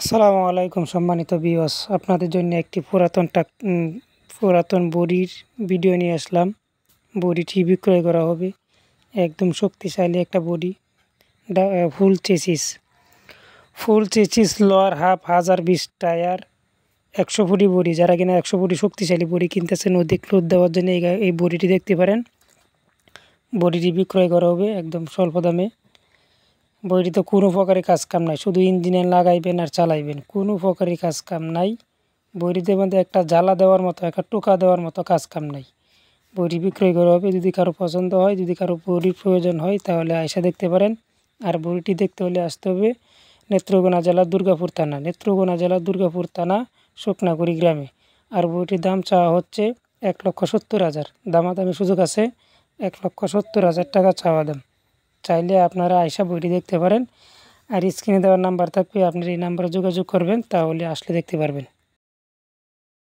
আসসালামু আলাইকুম সম্মানিত ভিউয়ার্স, আপনাদের জন্য একটি পুরাতন বড়ির ভিডিও নিয়ে আসলাম। বড়িটি বিক্রয় করা হবে। একদম শক্তিশালী একটা বডি, ফুল চেসিস লোয়ার হাফ 1020 টায়ার 100 ফুটি বডি। যারা কিনা 100 ফুটি শক্তিশালী বডি কিনতেছেন অধিক লোড দেওয়ার জন্য এই বডিটি দেখতে পারেন। বডিটি বিক্রয় করা হবে একদম স্বল্প দামে। বইটিতে কোনো প্রকারের কাজ কাম নাই, শুধু ইঞ্জিনে লাগাইবেন আর চালাইবেন, কোনো প্রকারের কাজ কাম নাই। বইটির মধ্যে একটা জ্বালা দেওয়ার মতো, একটা টোকা দেওয়ার মতো কাজ কাম নাই। বইটি বিক্রয় করা হবে। যদি কারো পছন্দ হয়, যদি কারো বইটির প্রয়োজন হয়, তাহলে আয়সা দেখতে পারেন। আর বইটি দেখতে হলে আসতে হবে নেত্রকোনা জেলার দুর্গাপুর থানা শুকনাকুড়ি গ্রামে। আর বইটির দাম চাওয়া হচ্ছে 1,70,000। দামাদামি সুযোগ আছে। 1,70,000 টাকা চাওয়া দাম। চাইলে আপনারা আয়সা বইটি দেখতে পারেন। আর স্ক্রিনে দেওয়ার নাম্বার থাকবে, আপনার এই নাম্বারে যোগাযোগ করবেন, তাহলে আসলে দেখতে পারবেন।